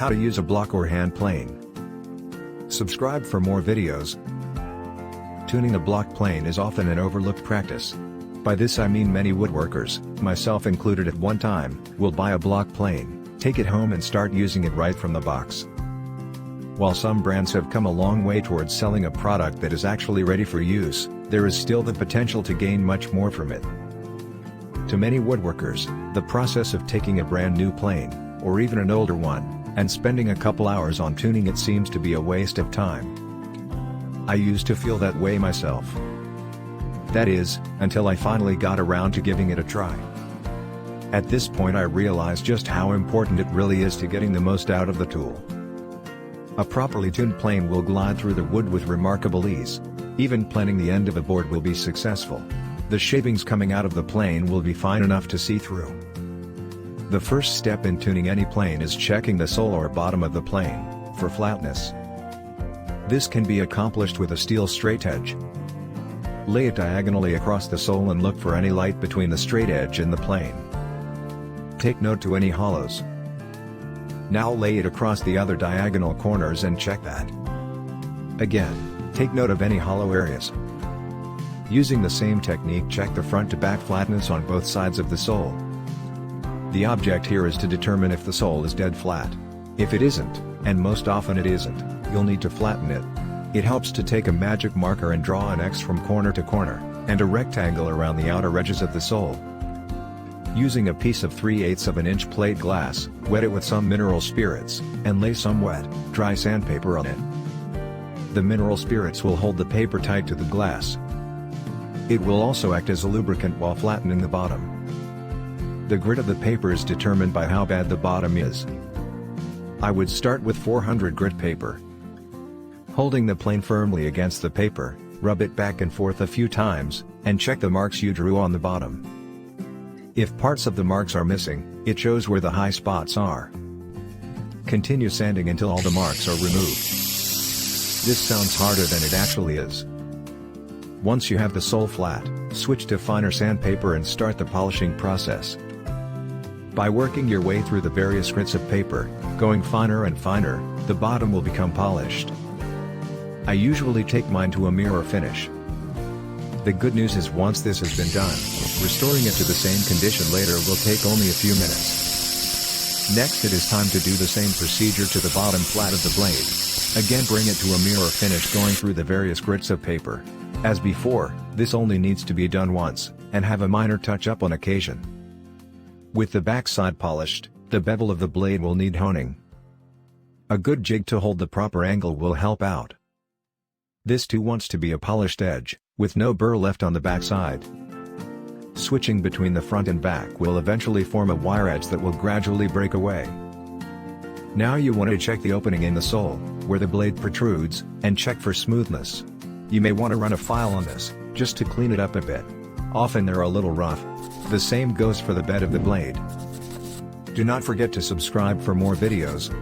How to use a block or hand plane. Subscribe for more videos. Tuning a block plane is often an overlooked practice. By this I mean many woodworkers, myself included at one time, will buy a block plane, take it home and start using it right from the box. While some brands have come a long way towards selling a product that is actually ready for use, there is still the potential to gain much more from it. To many woodworkers, the process of taking a brand new plane, or even an older one, and spending a couple hours on tuning it seems to be a waste of time. I used to feel that way myself. That is, until I finally got around to giving it a try. At this point I realized just how important it really is to getting the most out of the tool. A properly tuned plane will glide through the wood with remarkable ease. Even planing the end of a board will be successful. The shavings coming out of the plane will be fine enough to see through. The first step in tuning any plane is checking the sole or bottom of the plane, for flatness. This can be accomplished with a steel straight edge. Lay it diagonally across the sole and look for any light between the straight edge and the plane. Take note to any hollows. Now lay it across the other diagonal corners and check that. Again, take note of any hollow areas. Using the same technique, check the front to back flatness on both sides of the sole. The object here is to determine if the sole is dead flat. If it isn't, and most often it isn't, you'll need to flatten it. It helps to take a magic marker and draw an X from corner to corner, and a rectangle around the outer edges of the sole. Using a piece of 3/8 of an inch plate glass, wet it with some mineral spirits, and lay some wet, dry sandpaper on it. The mineral spirits will hold the paper tight to the glass. It will also act as a lubricant while flattening the bottom. The grit of the paper is determined by how bad the bottom is. I would start with 400 grit paper. Holding the plane firmly against the paper, rub it back and forth a few times, and check the marks you drew on the bottom. If parts of the marks are missing, it shows where the high spots are. Continue sanding until all the marks are removed. This sounds harder than it actually is. Once you have the sole flat, switch to finer sandpaper and start the polishing process. By working your way through the various grits of paper, going finer and finer, the bottom will become polished. I usually take mine to a mirror finish. The good news is once this has been done, restoring it to the same condition later will take only a few minutes. Next it is time to do the same procedure to the bottom flat of the blade. Again bring it to a mirror finish going through the various grits of paper. As before, this only needs to be done once, and have a minor touch-up on occasion. With the backside polished, the bevel of the blade will need honing. A good jig to hold the proper angle will help out. This too wants to be a polished edge, with no burr left on the backside. Switching between the front and back will eventually form a wire edge that will gradually break away. Now you want to check the opening in the sole, where the blade protrudes, and check for smoothness. You may want to run a file on this, just to clean it up a bit. Often they're a little rough. The same goes for the bed of the blade. Do not forget to subscribe for more videos.